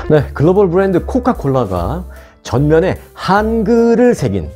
네, 글로벌 브랜드 코카콜라가 전면에 한글을 새긴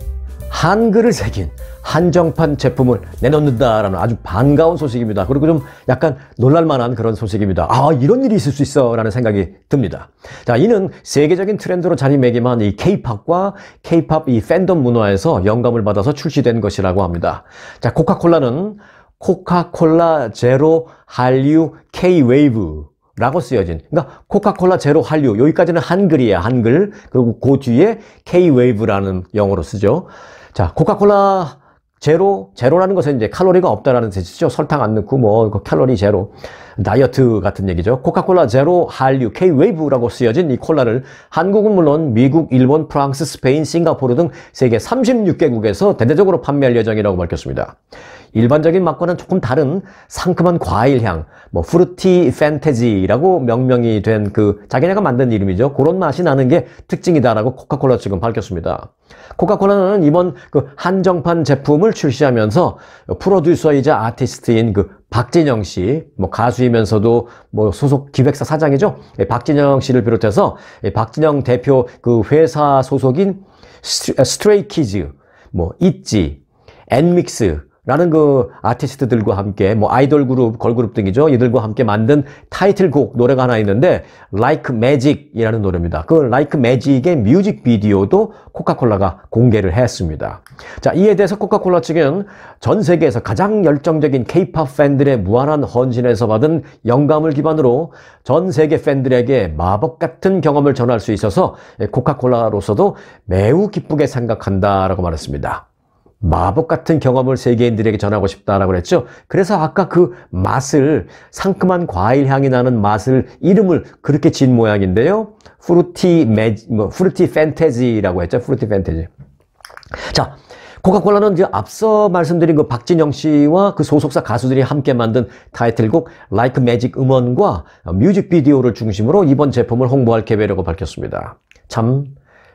한정판 제품을 내놓는다라는 아주 반가운 소식입니다. 그리고 좀 약간 놀랄만한 그런 소식입니다. 아, 이런 일이 있을 수 있어 라는 생각이 듭니다. 자, 이는 세계적인 트렌드로 자리매김한 이 K-팝과 K-팝 이 팬덤 문화에서 영감을 받아서 출시된 것이라고 합니다. 자, 코카콜라는 코카콜라 제로 한류 K-웨이브 라고 쓰여진, 그러니까 코카콜라 제로 한류, 여기까지는 한글이에요. 한글. 그리고 그 뒤에 K-웨이브라는 영어로 쓰죠. 자, 코카콜라 제로라는 것은 이제 칼로리가 없다라는 뜻이죠. 설탕 안 넣고 뭐 칼로리 제로, 다이어트 같은 얘기죠. 코카콜라 제로 한류 K-웨이브라고 쓰여진 이 콜라를 한국은 물론 미국, 일본, 프랑스, 스페인, 싱가포르 등 세계 36개국에서 대대적으로 판매할 예정이라고 밝혔습니다. 일반적인 맛과는 조금 다른 상큼한 과일향, 뭐 프루티 판타지라고 명명이 된 자기네가 만든 이름이죠. 그런 맛이 나는 게 특징이다라고 코카콜라 측은 밝혔습니다. 코카콜라는 이번 한정판 제품을 출시하면서 프로듀서이자 아티스트인 박진영 씨, 뭐 가수이면서도 뭐 소속 기획사 사장이죠. 박진영 씨를 비롯해서 박진영 대표 회사 소속인 스트레이키즈, 뭐 있지, 엔믹스 라는 아티스트들과 함께 뭐 아이돌 그룹, 걸그룹 등이죠. 이들과 함께 만든 타이틀곡 노래가 하나 있는데 Like Magic이라는 노래입니다. Like Magic의 뮤직비디오도 코카콜라가 공개를 했습니다. 자, 이에 대해서 코카콜라 측은 전 세계에서 가장 열정적인 K-팝 팬들의 무한한 헌신에서 받은 영감을 기반으로 전 세계 팬들에게 마법 같은 경험을 전할 수 있어서 코카콜라로서도 매우 기쁘게 생각한다라고 말했습니다. 마법 같은 경험을 세계인들에게 전하고 싶다라고 그랬죠. 그래서 아까 맛을, 상큼한 과일 향이 나는 맛을, 이름을 그렇게 지은 모양인데요. 프루티 판타지라고 했죠. 프루티 판타지. 자, 코카콜라는 이제 앞서 말씀드린 박진영 씨와 소속사 가수들이 함께 만든 타이틀곡 Like Magic 음원과 뮤직비디오를 중심으로 이번 제품을 홍보할 계획이라고 밝혔습니다. 참,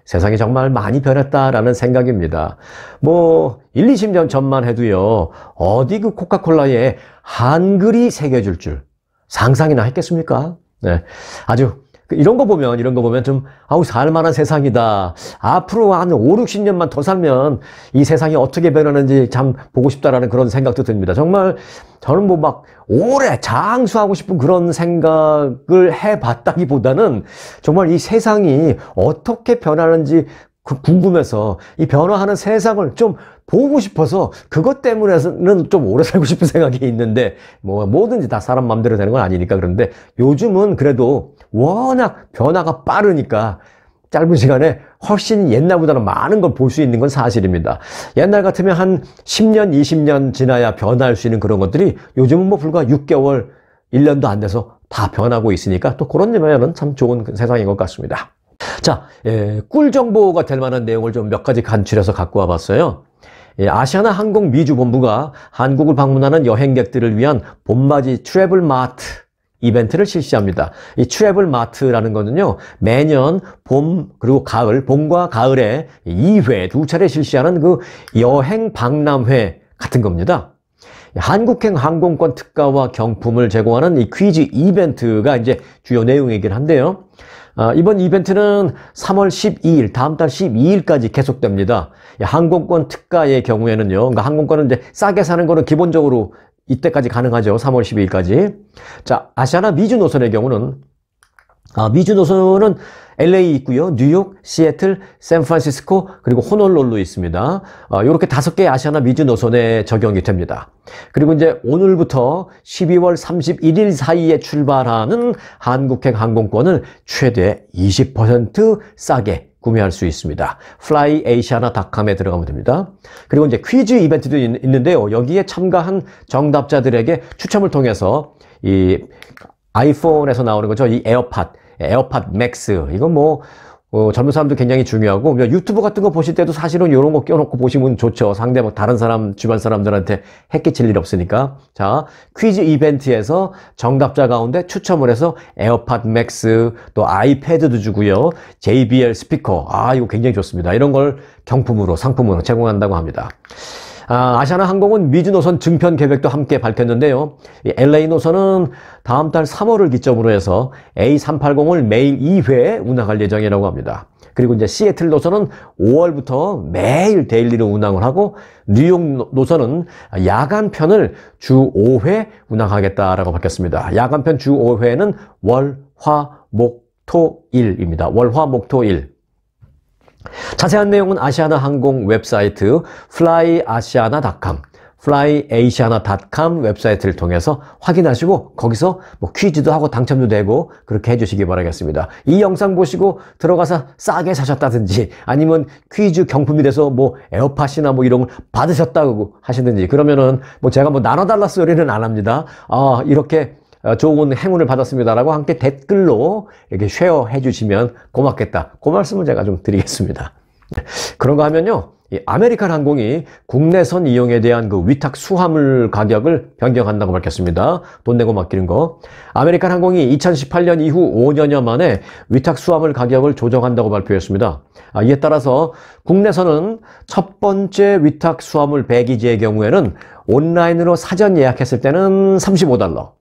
세상이 정말 많이 변했다라는 생각입니다. 뭐 1, 20년 전만 해도요. 어디 코카콜라에 한글이 새겨질 줄 상상이나 했겠습니까? 네. 아주 이런 거 보면 좀 살만한 세상이다. 앞으로 한 5, 60년만 더 살면 이 세상이 어떻게 변하는지 참 보고 싶다라는 그런 생각도 듭니다. 정말 저는 뭐 막 오래 장수하고 싶은 그런 생각을 해봤다기보다는 정말 이 세상이 어떻게 변하는지 궁금해서 이 변화하는 세상을 좀 보고 싶어서 그것 때문에는 좀 오래 살고 싶은 생각이 있는데 뭐 뭐든지 다 사람 마음대로 되는 건 아니니까. 그런데 요즘은 그래도 워낙 변화가 빠르니까 짧은 시간에 훨씬 옛날보다는 많은 걸 볼 수 있는 건 사실입니다. 옛날 같으면 한 10년, 20년 지나야 변할 수 있는 그런 것들이 요즘은 뭐 불과 6개월, 1년도 안 돼서 다 변하고 있으니까 또 그런 점에는 참 좋은 세상인 것 같습니다. 자, 꿀 정보가 될 만한 내용을 좀 몇 가지 간추려서 갖고 와봤어요. 아시아나 항공 미주본부가 한국을 방문하는 여행객들을 위한 봄맞이 트래블 마트 이벤트를 실시합니다. 이 트래블 마트라는 거는요, 매년 봄 그리고 가을, 봄과 가을에 2회, 2차례 실시하는 여행 박람회 같은 겁니다. 한국행 항공권 특가와 경품을 제공하는 이 퀴즈 이벤트가 이제 주요 내용이긴 한데요. 이번 이벤트는 3월 12일, 다음 달 12일까지 계속됩니다. 항공권 특가의 경우에는요, 그러니까 항공권은 이제 싸게 사는 거는 기본적으로 이때까지 가능하죠. 3월 12일까지. 자, 아시아나 미주 노선의 경우는, 미주 노선은 LA 있고요. 뉴욕, 시애틀, 샌프란시스코, 그리고 호놀룰루 있습니다. 이렇게 5개의 아시아나 미주 노선에 적용이 됩니다. 그리고 이제 오늘부터 12월 31일 사이에 출발하는 한국행 항공권을 최대 20% 싸게 구매할 수 있습니다. flyasiana.com에 들어가면 됩니다. 그리고 이제 퀴즈 이벤트도 있는데요. 여기에 참가한 정답자들에게 추첨을 통해서 이 아이폰에서 나오는 거죠. 이 에어팟 맥스. 이건 뭐 젊은 사람도 굉장히 중요하고, 유튜브 같은 거 보실 때도 사실은 이런 거 껴놓고 보시면 좋죠. 상대 다른 사람, 주변 사람들한테 해끼칠 일 없으니까. 자, 퀴즈 이벤트에서 정답자 가운데 추첨을 해서 에어팟 맥스, 또 아이패드도 주고요. JBL 스피커. 이거 굉장히 좋습니다. 이런 걸 경품으로, 상품으로 제공한다고 합니다. 아시아나 항공은 미주 노선 증편 계획도 함께 밝혔는데요. 이 LA 노선은 다음 달 3월을 기점으로 해서 A380을 매일 2회 운항할 예정이라고 합니다. 그리고 이제 시애틀 노선은 5월부터 매일 데일리로 운항을 하고 뉴욕 노선은 야간편을 주 5회 운항하겠다라고 밝혔습니다. 야간편 주 5회는 월, 화, 목, 토, 일입니다. 월, 화, 목, 토, 일. 자세한 내용은 아시아나 항공 웹사이트 flyasiana.com, flyasiana.com 웹사이트를 통해서 확인하시고 거기서 뭐 퀴즈도 하고 당첨도 되고 그렇게 해주시기 바라겠습니다. 이 영상 보시고 들어가서 싸게 사셨다든지 아니면 퀴즈 경품이 돼서 뭐 에어팟이나 뭐 이런 걸 받으셨다고 하시든지 그러면은 뭐 제가 뭐 나눠달라 소리는 안 합니다. 이렇게 좋은 행운을 받았습니다라고 함께 댓글로 이렇게 쉐어해 주시면 고맙겠다. 그 말씀을 제가 좀 드리겠습니다. 그런가 하면요. 이 아메리칸 항공이 국내선 이용에 대한 그 위탁 수화물 가격을 변경한다고 밝혔습니다. 돈 내고 맡기는 거. 아메리칸 항공이 2018년 이후 5년여 만에 위탁 수화물 가격을 조정한다고 발표했습니다. 이에 따라서 국내선은 첫 번째 위탁 수화물 배기지의 경우에는 온라인으로 사전 예약했을 때는 $35.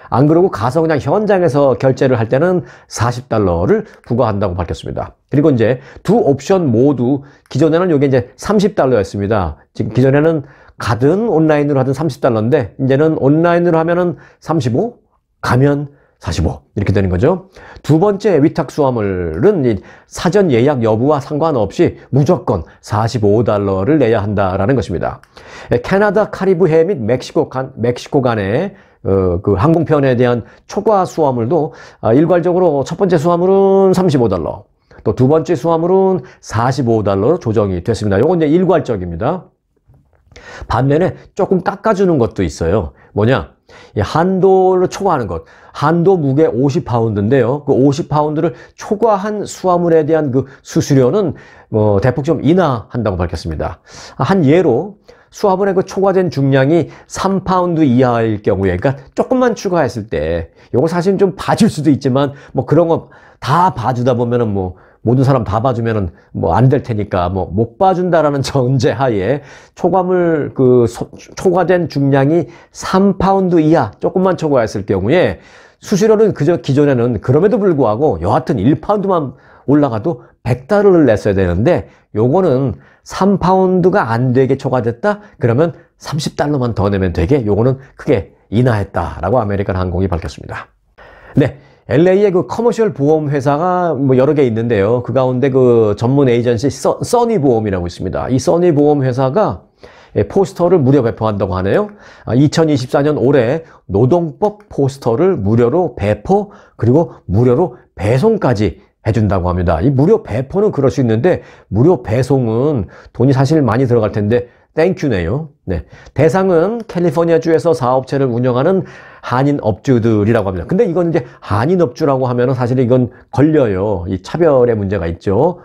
안 그러고 가서 그냥 현장에서 결제를 할 때는 $40를 부과한다고 밝혔습니다. 그리고 이제 두 옵션 모두 기존에는 이게 이제 $30였습니다. 지금 기존에는 가든 온라인으로 하든 $30인데 이제는 온라인으로 하면은 35, 가면 45 이렇게 되는 거죠. 두 번째 위탁 수화물은 사전 예약 여부와 상관없이 무조건 $45를 내야 한다라는 것입니다. 캐나다 카리브해 및 멕시코 간의 그 항공편에 대한 초과 수화물도 일괄적으로 첫 번째 수화물은 $35, 또 두 번째 수화물은 $45로 조정이 됐습니다. 이건 이제 일괄적입니다. 반면에 조금 깎아주는 것도 있어요. 뭐냐? 이 한도를 초과하는 것. 한도 무게 50파운드인데요. 그 50파운드를 초과한 수화물에 대한 그 수수료는 대폭 좀 인하한다고 밝혔습니다. 한 예로 수화물의 그 초과된 중량이 3파운드 이하일 경우에, 그러니까 조금만 추가했을 때, 요거 사실 좀 봐줄 수도 있지만, 뭐 그런 거 다 봐주다 보면은 뭐, 모든 사람 다 봐주면은 뭐 안 될 테니까, 뭐 못 봐준다라는 전제 하에 초과물, 초과된 중량이 3파운드 이하, 조금만 초과했을 경우에 수수료는 그저 기존에는 그럼에도 불구하고 여하튼 1파운드만 올라가도 $100를 냈어야 되는데 요거는 3파운드가 안 되게 초과됐다? 그러면 $30만 더 내면 되게 요거는 크게 인하했다라고 아메리칸 항공이 밝혔습니다. 네. LA의 그 커머셜 보험 회사가 뭐 여러 개 있는데요. 그 가운데 그 전문 에이전시 써니 보험이라고 있습니다. 이 써니 보험 회사가 포스터를 무료 배포한다고 하네요. 2024년 올해 노동법 포스터를 무료로 배포 그리고 무료로 배송까지 해준다고 합니다. 이 무료 배포는 그럴 수 있는데 무료 배송은 돈이 사실 많이 들어갈 텐데 땡큐네요. 네. 대상은 캘리포니아주에서 사업체를 운영하는 한인 업주들이라고 합니다. 근데 이건 이제 한인 업주라고 하면은 사실 이건 걸려요. 이 차별의 문제가 있죠.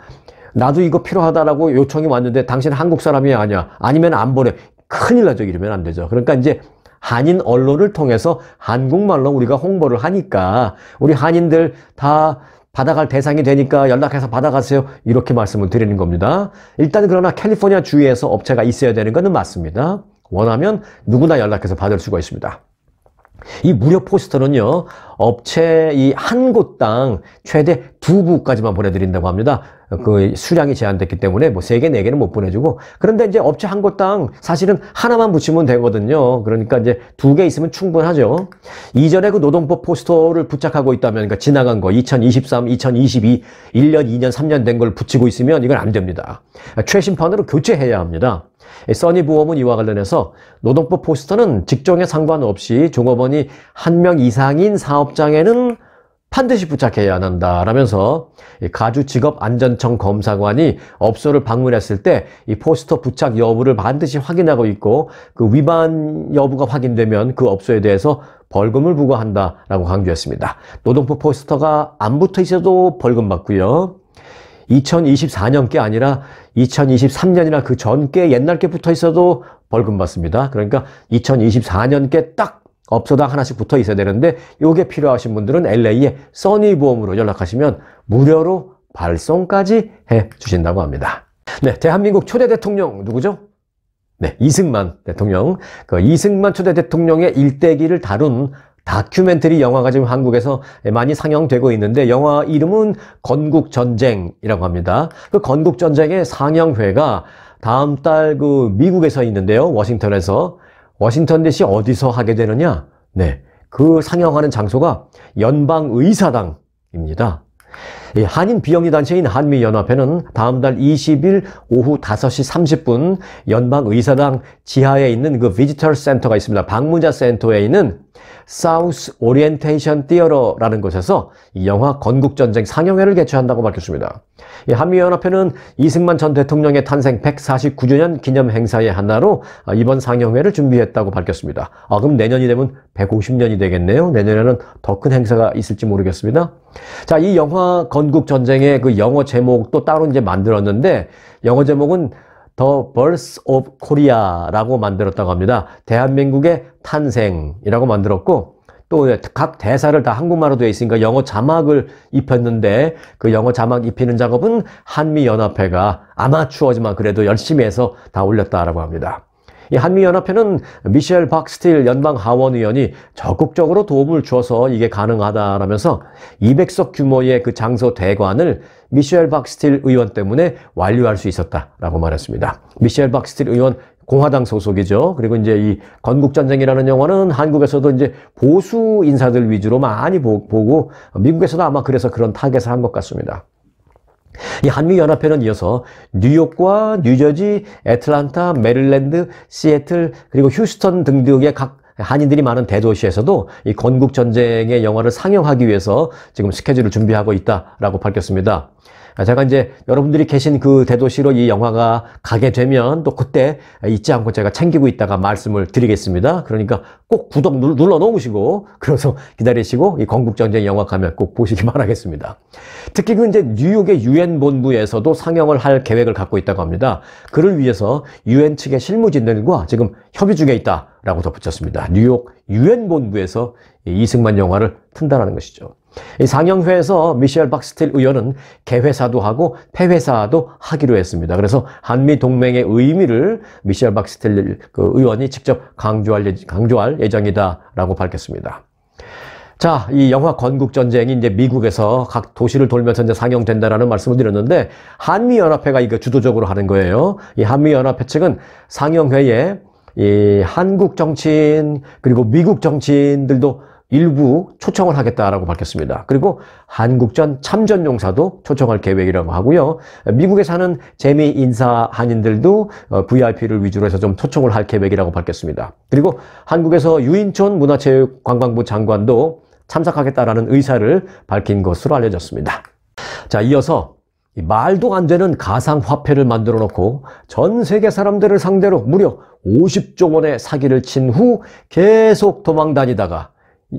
나도 이거 필요하다라고 요청이 왔는데 당신 한국 사람이 아니야. 아니면 안 보내. 큰일 나죠. 이러면 안 되죠. 그러니까 이제 한인 언론을 통해서 한국말로 우리가 홍보를 하니까 우리 한인들 다 받아갈 대상이 되니까 연락해서 받아가세요. 이렇게 말씀을 드리는 겁니다. 일단 그러나 캘리포니아 주에서 업체가 있어야 되는 것은 맞습니다. 원하면 누구나 연락해서 받을 수가 있습니다. 이 무료 포스터는요, 업체 이 한 곳당 최대 2부까지만 보내드린다고 합니다. 그 수량이 제한됐기 때문에 뭐 3개, 4개는 못 보내주고. 그런데 이제 업체 한 곳당 사실은 하나만 붙이면 되거든요. 그러니까 이제 2개 있으면 충분하죠. 이전에 그 노동법 포스터를 부착하고 있다면, 그러니까 지나간 거, 2023, 2022, 1년, 2년, 3년 된 걸 붙이고 있으면 이건 안 됩니다. 최신판으로 교체해야 합니다. 써니 보험은 이와 관련해서 노동법 포스터는 직종에 상관없이 종업원이 1명 이상인 사업장에는 반드시 부착해야 한다라면서 가주직업안전청 검사관이 업소를 방문했을 때 이 포스터 부착 여부를 반드시 확인하고 있고 그 위반 여부가 확인되면 그 업소에 대해서 벌금을 부과한다라고 강조했습니다. 노동법 포스터가 안 붙어 있어도 벌금 받고요. 2024년께 아니라 2023년이나 그 전께 옛날께 붙어 있어도 벌금 받습니다. 그러니까 2024년께 딱 업소당 하나씩 붙어 있어야 되는데 요게 필요하신 분들은 LA의 써니 보험으로 연락하시면 무료로 발송까지 해 주신다고 합니다. 네, 대한민국 초대 대통령 누구죠? 네, 이승만 대통령. 그 이승만 초대 대통령의 일대기를 다룬 다큐멘터리 영화가 지금 한국에서 많이 상영되고 있는데 영화 이름은 건국전쟁이라고 합니다. 그 건국전쟁의 상영회가 다음 달 그 미국에서 있는데요. 워싱턴에서. 워싱턴 DC 어디서 하게 되느냐? 네. 그 상영하는 장소가 연방의사당입니다. 한인 비영리 단체인 한미연합회는 다음 달 20일 오후 5시 30분 연방의사당 지하에 있는 그 비지터 센터가 있습니다. 방문자 센터에 있는 사우스 오리엔테이션 티어러라는 곳에서 이 영화 건국전쟁 상영회를 개최한다고 밝혔습니다. 이 한미연합회는 이승만 전 대통령의 탄생 149주년 기념 행사의 하나로 이번 상영회를 준비했다고 밝혔습니다. 그럼 내년이 되면 150년이 되겠네요. 내년에는 더 큰 행사가 있을지 모르겠습니다. 자, 이 영화 건국전쟁의 그 영어 제목도 따로 이제 만들었는데 영어 제목은 The Birth of Korea라고 만들었다고 합니다. 대한민국의 탄생이라고 만들었고 또 각 대사를 다 한국말로 되어 있으니까 영어 자막을 입혔는데 그 영어 자막 입히는 작업은 한미연합회가 아마추어지만 그래도 열심히 해서 다 올렸다라고 합니다. 이 한미연합회는 미셸 박스틸 연방하원의원이 적극적으로 도움을 주어서 이게 가능하다라면서 200석 규모의 그 장소 대관을 미셸 박스틸 의원 때문에 완료할 수 있었다라고 말했습니다. 미셸 박스틸 의원 공화당 소속이죠. 그리고 이제 이 건국전쟁이라는 영화는 한국에서도 이제 보수 인사들 위주로 많이 보고 미국에서도 아마 그래서 그런 타겟을 한 것 같습니다. 이 한미연합회는 이어서 뉴욕과 뉴저지, 애틀란타, 메릴랜드, 시애틀, 그리고 휴스턴 등등의 각 한인들이 많은 대도시에서도 이 건국전쟁의 영화를 상영하기 위해서 지금 스케줄을 준비하고 있다라고 밝혔습니다. 제가 이제 여러분들이 계신 그 대도시로 이 영화가 가게 되면 또 그때 잊지 않고 제가 챙기고 있다가 말씀을 드리겠습니다. 그러니까 꼭 구독 눌러 놓으시고 그래서 기다리시고 이 건국전쟁 영화 가면 꼭 보시기 바라겠습니다. 특히 그 이제 뉴욕의 유엔 본부에서도 상영을 할 계획을 갖고 있다고 합니다. 그를 위해서 유엔 측의 실무진들과 지금 협의 중에 있다라고 덧붙였습니다. 뉴욕 유엔 본부에서 이승만 영화를 튼다라는 것이죠. 이 상영회에서 미셸 박스틸 의원은 개회사도 하고 폐회사도 하기로 했습니다. 그래서 한미 동맹의 의미를 미셸 박스틸 그 의원이 직접 강조할 예정이다라고 밝혔습니다. 자, 이 영화 건국전쟁이 이제 미국에서 각 도시를 돌면서 이제 상영된다라는 말씀을 드렸는데 한미연합회가 이거 주도적으로 하는 거예요. 이 한미연합회 측은 상영회에 이 한국 정치인 그리고 미국 정치인들도 일부 초청을 하겠다라고 밝혔습니다. 그리고 한국전 참전용사도 초청할 계획이라고 하고요. 미국에 사는 재미 인사 한인들도 VIP를 위주로 해서 좀 초청을 할 계획이라고 밝혔습니다. 그리고 한국에서 유인촌 문화체육관광부 장관도 참석하겠다라는 의사를 밝힌 것으로 알려졌습니다. 자, 이어서 말도 안 되는 가상화폐를 만들어 놓고 전 세계 사람들을 상대로 무려 50조 원의 사기를 친 후 계속 도망 다니다가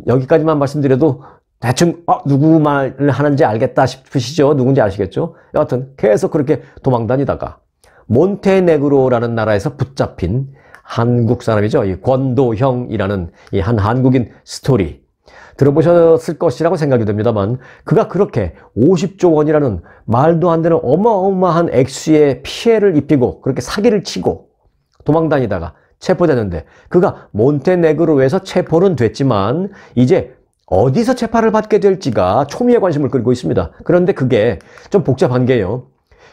여기까지만 말씀드려도 대충 누구 말을 하는지 알겠다 싶으시죠? 누군지 아시겠죠? 여하튼 계속 그렇게 도망 다니다가 몬테네그로라는 나라에서 붙잡힌 한국 사람이죠. 이 권도형이라는 이 한 한국인 스토리 들어보셨을 것이라고 생각이 듭니다만 그가 그렇게 50조 원이라는 말도 안 되는 어마어마한 액수의 피해를 입히고 그렇게 사기를 치고 도망 다니다가 체포되는데 그가 몬테네그로에서 체포는 됐지만 이제 어디서 재판을 받게 될지가 초미의 관심을 끌고 있습니다. 그런데 그게 좀 복잡한 게요.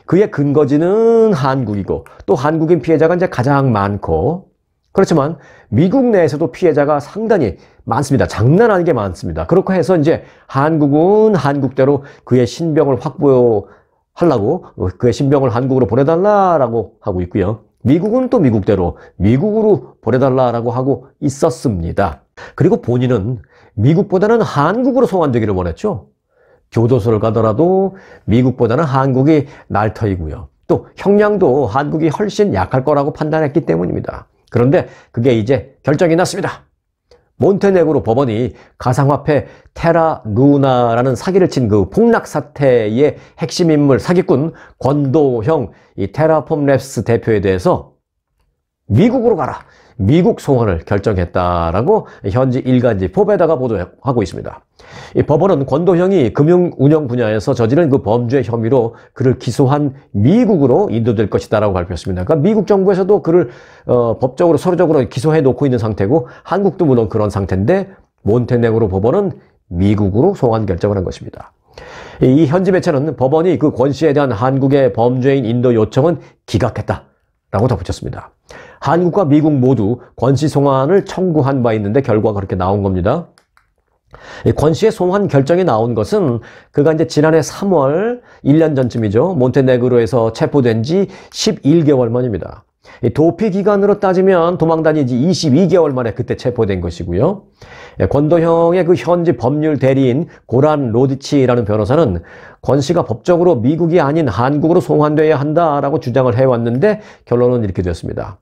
그의 근거지는 한국이고 또 한국인 피해자가 이제 가장 많고 그렇지만 미국 내에서도 피해자가 상당히 많습니다. 장난 아니게 많습니다. 그렇고 해서 이제 한국은 한국대로 그의 신병을 확보하려고 그의 신병을 한국으로 보내달라라고 하고 있고요. 미국은 또 미국대로 미국으로 보내달라라고 하고 있었습니다. 그리고 본인은 미국보다는 한국으로 송환되기를 원했죠. 교도소를 가더라도 미국보다는 한국이 날터이고요. 또 형량도 한국이 훨씬 약할 거라고 판단했기 때문입니다. 그런데 그게 이제 결정이 났습니다. 몬테네그로 법원이 가상화폐 테라 루나라는 사기를 친 그 폭락 사태의 핵심 인물 사기꾼 권도형 이 테라폼 랩스 대표에 대해서 미국으로 가라. 미국 송환을 결정했다라고 현지 일간지 포베다가 보도하고 있습니다. 이 법원은 권도형이 금융운영 분야에서 저지른 그 범죄 혐의로 그를 기소한 미국으로 인도될 것이다라고 발표했습니다. 그러니까 미국 정부에서도 그를 법적으로 서류적으로 기소해 놓고 있는 상태고 한국도 물론 그런 상태인데 몬테네그로 법원은 미국으로 송환 결정을 한 것입니다. 이 현지 매체는 법원이 그 권 씨에 대한 한국의 범죄인 인도 요청은 기각했다라고 덧붙였습니다. 한국과 미국 모두 권 씨 송환을 청구한 바 있는데 결과가 그렇게 나온 겁니다. 권 씨의 송환 결정이 나온 것은 그가 이제 지난해 3월 1년 전쯤이죠. 몬테네그로에서 체포된 지 11개월 만입니다. 도피 기간으로 따지면 도망 다닌 지 22개월 만에 그때 체포된 것이고요. 권도형의 그 현지 법률 대리인 고란 로디치라는 변호사는 권 씨가 법적으로 미국이 아닌 한국으로 송환돼야 한다라고 주장을 해왔는데 결론은 이렇게 되었습니다.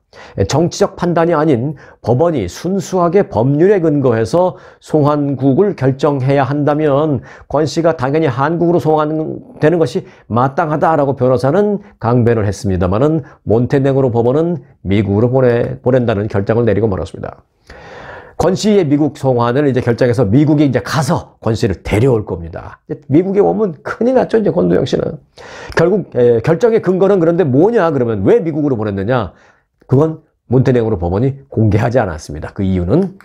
정치적 판단이 아닌 법원이 순수하게 법률에 근거해서 송환국을 결정해야 한다면 권 씨가 당연히 한국으로 송환되는 것이 마땅하다라고 변호사는 강변을 했습니다마는 몬테네그로 법원은 미국으로 보낸다는 결정을 내리고 말았습니다. 권 씨의 미국 송환을 이제 결정해서 미국에 이제 가서 권 씨를 데려올 겁니다. 미국에 오면 큰일 났죠, 이제 권도영 씨는. 결국 결정의 근거는 그런데 뭐냐 그러면 왜 미국으로 보냈느냐? 그건 몬테네그로 법원이 공개하지 않았습니다. 그 이유는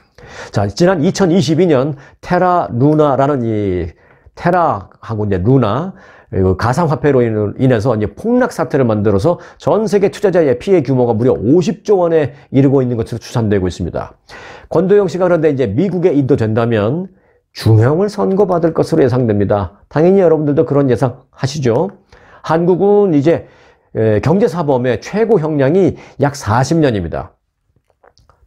자, 지난 2022년 테라 루나라는 이 테라하고 이제 루나 가상화폐로 인해서 이제 폭락 사태를 만들어서 전 세계 투자자의 피해 규모가 무려 50조 원에 이르고 있는 것으로 추산되고 있습니다. 권도영 씨가 그런데 이제 미국에 인도된다면 중형을 선고받을 것으로 예상됩니다. 당연히 여러분들도 그런 예상 하시죠. 한국은 이제 경제사범의 최고 형량이 약 40년입니다.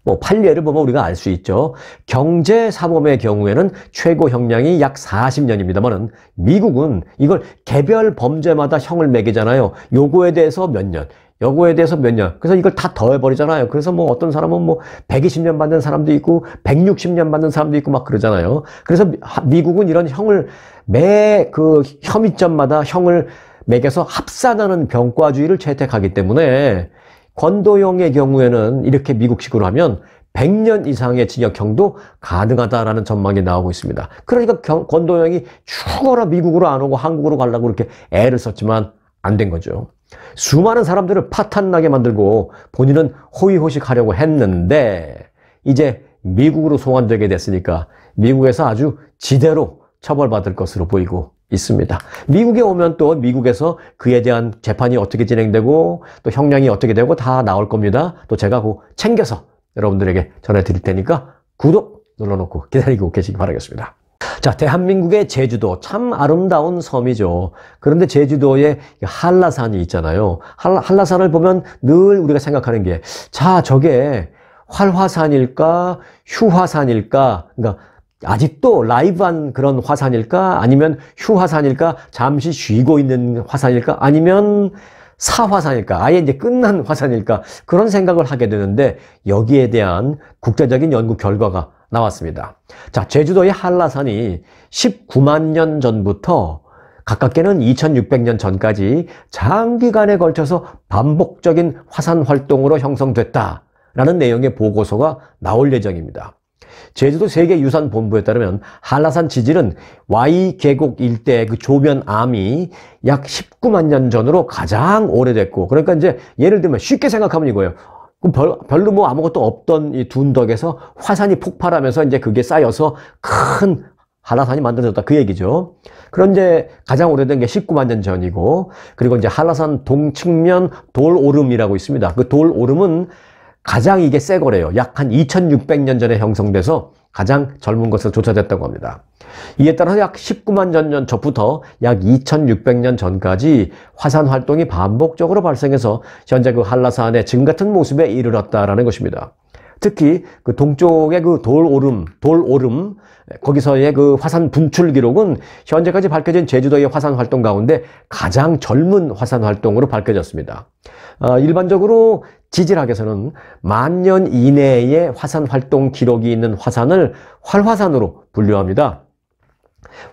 뭐 판례를 보면 우리가 알 수 있죠. 경제사범의 경우에는 최고 형량이 약 40년입니다만은 미국은 이걸 개별 범죄마다 형을 매기잖아요. 요거에 대해서 몇 년, 요거에 대해서 몇 년. 그래서 이걸 다 더해버리잖아요. 그래서 뭐 어떤 사람은 뭐 120년 받는 사람도 있고 160년 받는 사람도 있고 막 그러잖아요. 그래서 미국은 이런 형을 매 그 혐의점마다 형을 매겨서 합산하는 병과주의를 채택하기 때문에 권도영의 경우에는 이렇게 미국식으로 하면 100년 이상의 징역형도 가능하다라는 전망이 나오고 있습니다. 그러니까 권도영이 죽어라 미국으로 안 오고 한국으로 가려고 그렇게 애를 썼지만 안 된 거죠. 수많은 사람들을 파탄나게 만들고 본인은 호의호식하려고 했는데 이제 미국으로 송환되게 됐으니까 미국에서 아주 지대로 처벌받을 것으로 보이고 있습니다. 미국에 오면 또 미국에서 그에 대한 재판이 어떻게 진행되고 또 형량이 어떻게 되고 다 나올 겁니다. 또 제가 그 챙겨서 여러분들에게 전해드릴 테니까 구독 눌러놓고 기다리고 계시기 바라겠습니다. 자, 대한민국의 제주도 참 아름다운 섬이죠. 그런데 제주도에 한라산이 있잖아요. 한라산을 보면 늘 우리가 생각하는 게 자, 저게 활화산일까 휴화산일까, 그러니까 아직도 라이브한 그런 화산일까 아니면 휴화산일까 잠시 쉬고 있는 화산일까 아니면 사화산일까 아예 이제 끝난 화산일까 그런 생각을 하게 되는데 여기에 대한 국제적인 연구 결과가 나왔습니다. 자, 제주도의 한라산이 19만 년 전부터 가깝게는 2600년 전까지 장기간에 걸쳐서 반복적인 화산 활동으로 형성됐다라는 내용의 보고서가 나올 예정입니다. 제주도 세계유산본부에 따르면 한라산 지질은 Y 계곡 일대의 그 조면암이 약 19만 년 전으로 가장 오래됐고, 그러니까 이제 예를 들면 쉽게 생각하면 이거예요. 별로 뭐 아무것도 없던 이 둔덕에서 화산이 폭발하면서 이제 그게 쌓여서 큰 한라산이 만들어졌다 그 얘기죠. 그런데 가장 오래된 게 19만 년 전이고, 그리고 이제 한라산 동측면 돌오름이라고 있습니다. 그 돌오름은 가장 이게 새 거래요. 약 한 2600년 전에 형성돼서 가장 젊은 것으로 조사됐다고 합니다. 이에 따라서 약 19만 년 전부터 약 2600년 전까지 화산 활동이 반복적으로 발생해서 현재 그 한라산의 지금 같은 모습에 이르렀다라는 것입니다. 특히 그 동쪽의 그 돌오름 거기서의 그 화산 분출 기록은 현재까지 밝혀진 제주도의 화산 활동 가운데 가장 젊은 화산 활동으로 밝혀졌습니다. 일반적으로 지질학에서는 10,000년 이내의 화산 활동 기록이 있는 화산을 활화산으로 분류합니다.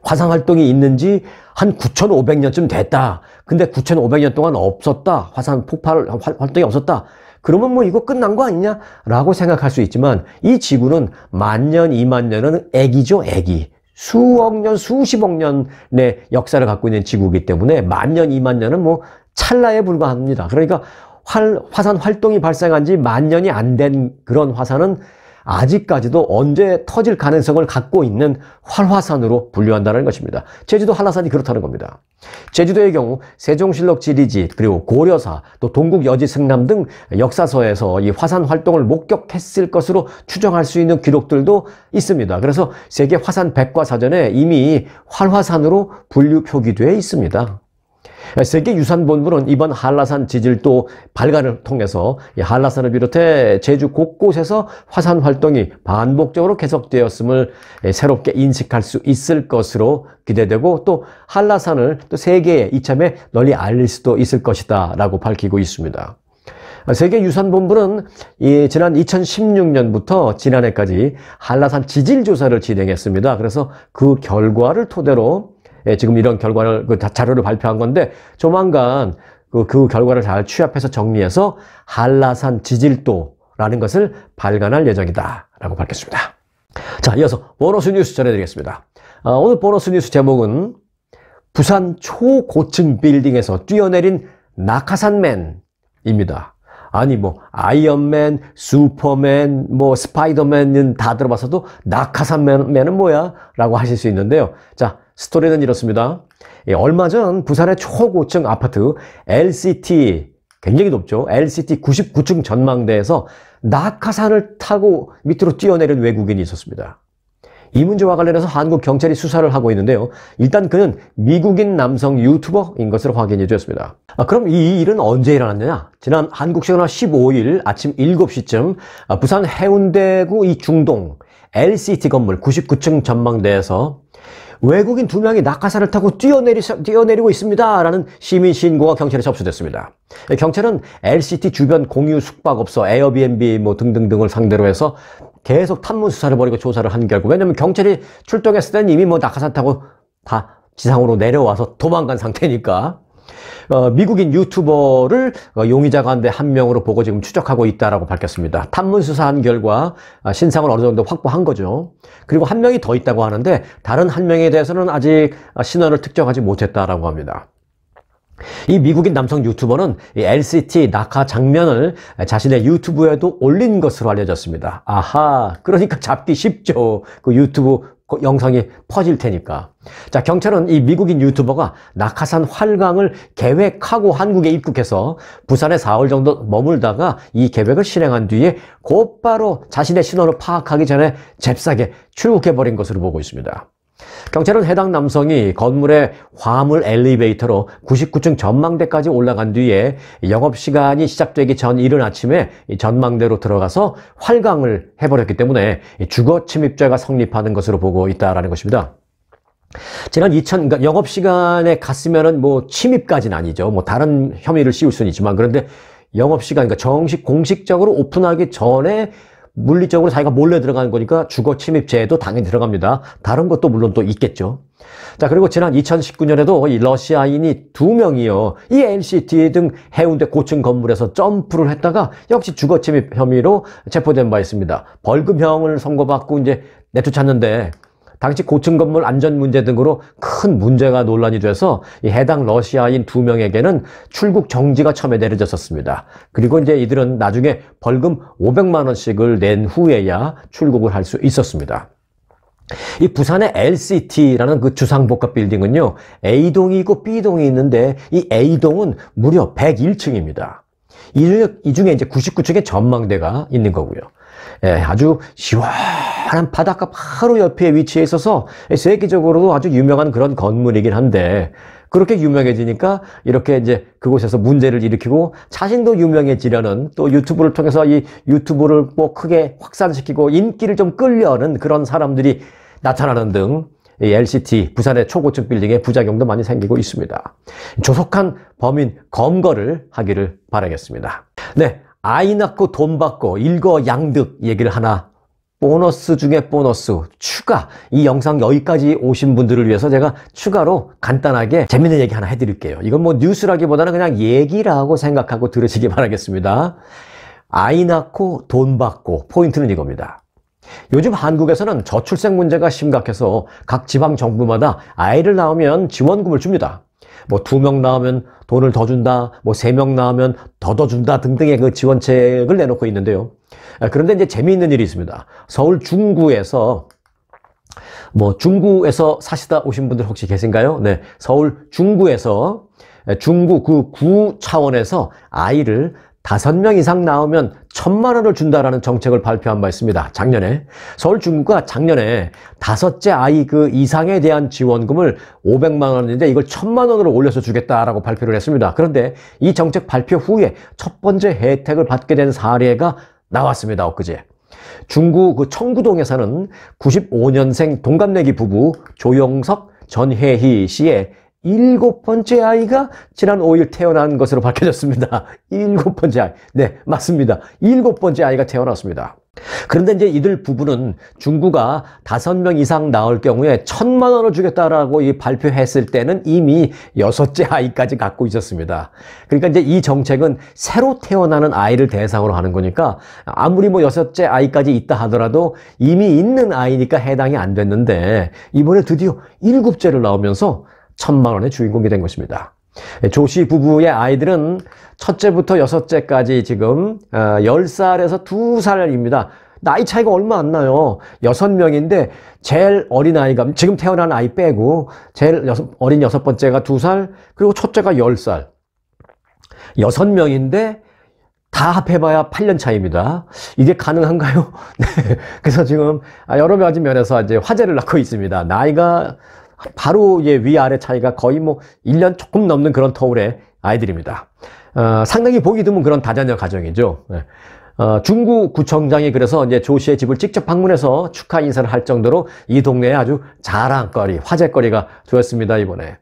화산 활동이 있는지 한 9,500년쯤 됐다. 근데 9,500년 동안 없었다. 화산 폭발 활동이 없었다. 그러면 뭐 이거 끝난 거 아니냐? 라고 생각할 수 있지만 이 지구는 10,000년, 20,000년은 애기죠, 애기. 수억 년, 수십억 년의 역사를 갖고 있는 지구이기 때문에 10,000년, 20,000년은 뭐 찰나에 불과합니다. 그러니까 화산 활동이 발생한 지 10,000년이 안 된 그런 화산은 아직까지도 언제 터질 가능성을 갖고 있는 활화산으로 분류한다는 것입니다. 제주도 한라산이 그렇다는 겁니다. 제주도의 경우 세종실록 지리지 그리고 고려사 또 동국 여지 승남 등 역사서에서 이 화산 활동을 목격했을 것으로 추정할 수 있는 기록들도 있습니다. 그래서 세계 화산 백과사전에 이미 활화산으로 분류 표기되어 있습니다. 세계유산본부는 이번 한라산 지질도 발간을 통해서 한라산을 비롯해 제주 곳곳에서 화산 활동이 반복적으로 계속되었음을 새롭게 인식할 수 있을 것으로 기대되고 또 한라산을 또 세계에 이참에 널리 알릴 수도 있을 것이다 라고 밝히고 있습니다. 세계유산본부는 지난 2016년부터 지난해까지 한라산 지질조사를 진행했습니다. 그래서 그 결과를 토대로 지금 이런 결과를, 자료를 발표한 건데, 조만간 그 결과를 잘 취합해서 정리해서 한라산 지질도라는 것을 발간할 예정이다. 라고 밝혔습니다. 자, 이어서 보너스 뉴스 전해드리겠습니다. 오늘 보너스 뉴스 제목은 부산 초고층 빌딩에서 뛰어내린 낙하산맨입니다. 아니, 뭐, 아이언맨, 슈퍼맨, 뭐, 스파이더맨은 다 들어봤어도 낙하산맨은 뭐야? 라고 하실 수 있는데요. 자, 스토리는 이렇습니다. 얼마 전 부산의 초고층 아파트 LCT, 굉장히 높죠. LCT 99층 전망대에서 낙하산을 타고 밑으로 뛰어내린 외국인이 있었습니다. 이 문제와 관련해서 한국 경찰이 수사를 하고 있는데요. 일단 그는 미국인 남성 유튜버인 것으로 확인이 되었습니다. 그럼 이 일은 언제 일어났느냐? 지난 한국 시간 15일 아침 7시쯤 부산 해운대구 이 중동 LCT 건물 99층 전망대에서 외국인 2명이 낙하산을 타고 뛰어내리고 있습니다. 라는 시민 신고가 경찰에 접수됐습니다. 경찰은 LCT 주변 공유 숙박업소, 에어비앤비 뭐 등등등을 상대로 해서 계속 탐문 수사를 벌이고 조사를 한 결과, 왜냐면 경찰이 출동했을 때는 이미 뭐 낙하산 타고 다 지상으로 내려와서 도망간 상태니까 미국인 유튜버를 용의자 가운데 한 명으로 보고 지금 추적하고 있다라고 밝혔습니다. 탐문 수사한 결과 신상을 어느 정도 확보한 거죠. 그리고 한 명이 더 있다고 하는데 다른 한 명에 대해서는 아직 신원을 특정하지 못했다라고 합니다. 이 미국인 남성 유튜버는 이 LCT 낙하 장면을 자신의 유튜브에도 올린 것으로 알려졌습니다. 아하, 그러니까 잡기 쉽죠. 그 유튜브 영상이 퍼질 테니까. 자, 경찰은 이 미국인 유튜버가 낙하산 활강을 계획하고 한국에 입국해서 부산에 4월 정도 머물다가 이 계획을 실행한 뒤에 곧바로 자신의 신원을 파악하기 전에 잽싸게 출국해버린 것으로 보고 있습니다. 경찰은 해당 남성이 건물의 화물 엘리베이터로 99층 전망대까지 올라간 뒤에 영업시간이 시작되기 전 이른 아침에 전망대로 들어가서 활강을 해버렸기 때문에 주거 침입죄가 성립하는 것으로 보고 있다는 것입니다. 그러니까 영업시간에 갔으면은 뭐 침입까지는 아니죠. 뭐 다른 혐의를 씌울 수는 있지만, 그런데 영업시간, 그러니까 공식적으로 오픈하기 전에 물리적으로 자기가 몰래 들어가는 거니까 주거 침입죄에도 당연히 들어갑니다. 다른 것도 물론 또 있겠죠. 자, 그리고 지난 2019년에도 이 러시아인이 2명이요. 이 LCT 등 해운대 고층 건물에서 점프를 했다가 역시 주거 침입 혐의로 체포된 바 있습니다. 벌금형을 선고받고 이제 내쫓았는데 당시 고층 건물 안전 문제 등으로 큰 문제가 논란이 돼서 이 해당 러시아인 2명에게는 출국 정지가 처음에 내려졌었습니다. 그리고 이제 이들은 나중에 벌금 500만 원씩을 낸 후에야 출국을 할 수 있었습니다. 이 부산의 LCT라는 그 주상복합 빌딩은요, A동이 있고 B동이 있는데 이 A동은 무려 101층입니다. 이 중에 이제 99층의 전망대가 있는 거고요. 예, 아주 시원한 바닷가 바로 옆에 위치해 있어서 세계적으로도 아주 유명한 그런 건물이긴 한데, 그렇게 유명해지니까 이렇게 이제 그곳에서 문제를 일으키고 자신도 유명해지려는, 또 유튜브를 통해서 이 유튜브를 뭐 크게 확산시키고 인기를 좀 끌려는 그런 사람들이 나타나는 등 이 LCT 부산의 초고층 빌딩에 부작용도 많이 생기고 있습니다. 조속한 범인 검거를 하기를 바라겠습니다. 네, 아이 낳고 돈 받고 일거양득 얘기를 하나, 보너스 중에 보너스 추가, 이 영상 여기까지 오신 분들을 위해서 제가 추가로 간단하게 재밌는 얘기 하나 해드릴게요. 이건 뭐 뉴스라기보다는 그냥 얘기라고 생각하고 들으시기 바라겠습니다. 아이 낳고 돈 받고, 포인트는 이겁니다. 요즘 한국에서는 저출생 문제가 심각해서 각 지방 정부마다 아이를 낳으면 지원금을 줍니다. 뭐 2명 낳으면 돈을 더 준다, 뭐 3명 낳으면 더 준다 등등의 그 지원책을 내놓고 있는데요. 그런데 이제 재미있는 일이 있습니다. 서울 중구에서 중구에서 사시다 오신 분들 혹시 계신가요? 네, 서울 중구 그 구 차원에서 아이를 5명 이상 낳으면 1,000만 원을 준다라는 정책을 발표한 바 있습니다. 작년에. 서울 중구가 작년에 5째 아이 그 이상에 대한 지원금을 500만 원인데 이걸 1,000만 원으로 올려서 주겠다라고 발표를 했습니다. 그런데 이 정책 발표 후에 첫 번째 혜택을 받게 된 사례가 나왔습니다. 엊그제. 중구 그 청구동에 사는 95년생 동갑내기 부부 조영석, 전혜희 씨의 7번째 아이가 지난 5일 태어난 것으로 밝혀졌습니다. 7번째 아이. 네, 맞습니다. 7번째 아이가 태어났습니다. 그런데 이제 이들 부부는 중구가 5명 이상 낳을 경우에 1,000만 원을 주겠다라고 발표했을 때는 이미 6째 아이까지 갖고 있었습니다. 그러니까 이제 이 정책은 새로 태어나는 아이를 대상으로 하는 거니까 아무리 6째 아이까지 있다 하더라도 이미 있는 아이니까 해당이 안 됐는데 이번에 드디어 7째를 낳으면서 1,000만 원의 주인공이 된 것입니다. 조씨 부부의 아이들은 첫째부터 6째까지 지금 10살에서 2살입니다. 나이 차이가 얼마 안 나요. 6명인데 제일 어린 아이가 지금 태어난 아이 빼고 제일 어린 6번째가 2살, 그리고 첫째가 10살. 6명인데 다 합해봐야 8년 차이입니다. 이게 가능한가요? 네. 그래서 지금 여러 가지 면에서 이제 화제를 낳고 있습니다. 나이가 바로 위아래 차이가 거의 1년 조금 넘는 그런 터울의 아이들입니다. 상당히 보기 드문 그런 다자녀 가정이죠. 네. 중구 구청장이 그래서 이제 조 씨의 집을 직접 방문해서 축하 인사를 할 정도로 이 동네에 아주 자랑거리, 화제거리가 되었습니다, 이번에.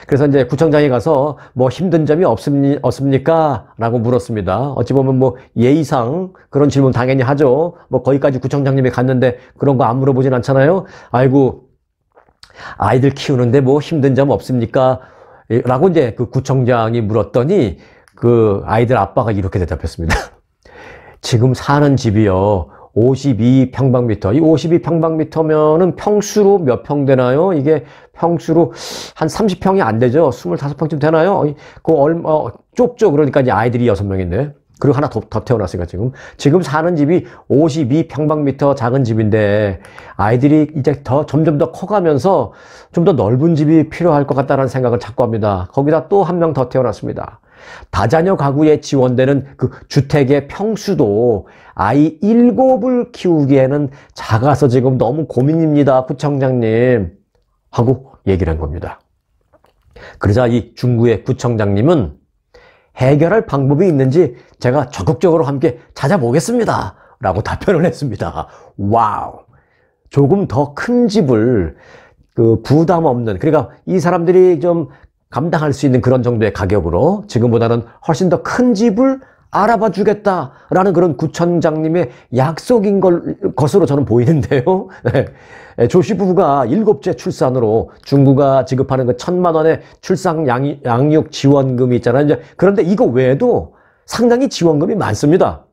그래서 이제 구청장이 가서 힘든 점이 없습니까? 라고 물었습니다. 어찌 보면 예의상 그런 질문 당연히 하죠. 거기까지 구청장님이 갔는데 그런 거 안 물어보진 않잖아요. 아이고, 아이들 키우는데 힘든 점 없습니까? 라고 이제 그 구청장이 물었더니 그 아이들 아빠가 이렇게 대답했습니다. 지금 사는 집이요, 52평방미터. 이 52평방미터면은 평수로 몇 평 되나요? 이게 평수로 한 30평이 안 되죠? 25평쯤 되나요? 좁죠? 그러니까 이제 아이들이 6명인데. 그리고 하나 더 태어났으니까 지금 사는 집이 52평방미터 작은 집인데 아이들이 이제 점점 더 커가면서 좀 더 넓은 집이 필요할 것 같다는 생각을 자꾸 합니다. 거기다 또 한 명 더 태어났습니다. 다자녀 가구에 지원되는 그 주택의 평수도 아이 7을 키우기에는 작아서 지금 너무 고민입니다, 구청장님. 하고 얘기를 한 겁니다. 그러자 이 중구의 구청장님은 해결할 방법이 있는지 제가 적극적으로 함께 찾아보겠습니다. 라고 답변을 했습니다. 와우. 조금 더 큰 집을 부담 없는, 그러니까 이 사람들이 좀 감당할 수 있는 그런 정도의 가격으로 지금보다는 훨씬 더 큰 집을 알아봐 주겠다라는 그런 구청장님의 약속인 것으로 저는 보이는데요. 네. 조씨 부부가 7째 출산으로 중구가 지급하는 그 1,000만 원의 출산 양육 지원금이 있잖아요. 그런데 이거 외에도 상당히 지원금이 많습니다.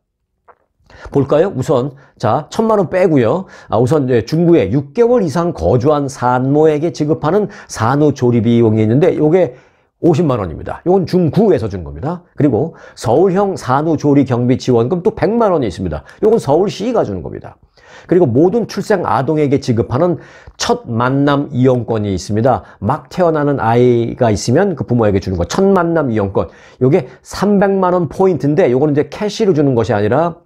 볼까요? 우선 1,000만 원 빼고요. 우선 중구에 6개월 이상 거주한 산모에게 지급하는 산후조리 비용이 있는데 이게 50만 원입니다. 이건 중구에서 준 겁니다. 그리고 서울형 산후조리 경비 지원금 또 100만 원이 있습니다. 이건 서울시가 주는 겁니다. 그리고 모든 출생 아동에게 지급하는 첫 만남 이용권이 있습니다. 막 태어나는 아이가 있으면 그 부모에게 주는 거, 첫 만남 이용권. 이게 300만 원 포인트인데 이거는 이제 캐시로 주는 것이 아니라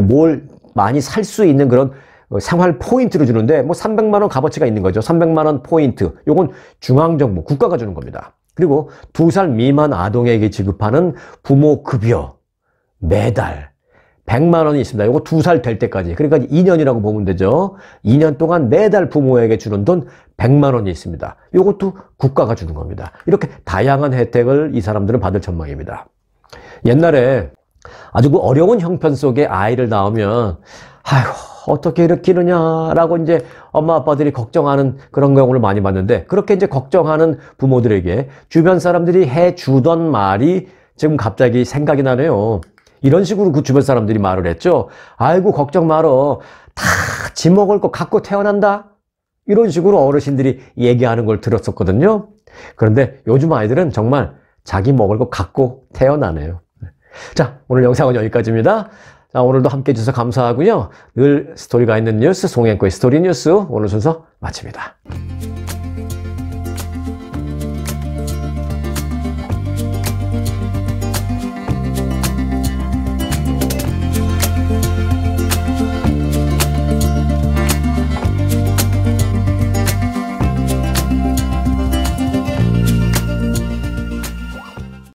뭘 많이 살 수 있는 그런 생활 포인트로 주는데 300만 원 값어치가 있는 거죠. 300만 원 포인트. 이건 중앙정부, 국가가 주는 겁니다. 그리고 2살 미만 아동에게 지급하는 부모 급여 매달 100만 원이 있습니다. 이거 2살 될 때까지. 그러니까 2년이라고 보면 되죠. 2년 동안 매달 부모에게 주는 돈 100만 원이 있습니다. 이것도 국가가 주는 겁니다. 이렇게 다양한 혜택을 이 사람들은 받을 전망입니다. 옛날에 아주 그 어려운 형편 속에 아이를 낳으면 아이고 어떻게 이렇게 키우느냐라고 이제 엄마 아빠들이 걱정하는 그런 경우를 많이 봤는데, 그렇게 이제 걱정하는 부모들에게 주변 사람들이 해주던 말이 지금 갑자기 생각이 나네요. 이런 식으로 그 주변 사람들이 말을 했죠. 아이고 걱정 말어. 다 지 먹을 거 갖고 태어난다. 이런 식으로 어르신들이 얘기하는 걸 들었었거든요. 그런데 요즘 아이들은 정말 자기 먹을 거 갖고 태어나네요. 자, 오늘 영상은 여기까지입니다. 자, 오늘도 함께 해주셔서 감사하고요. 늘 스토리가 있는 뉴스, 송앵커의 스토리 뉴스 오늘 순서 마칩니다.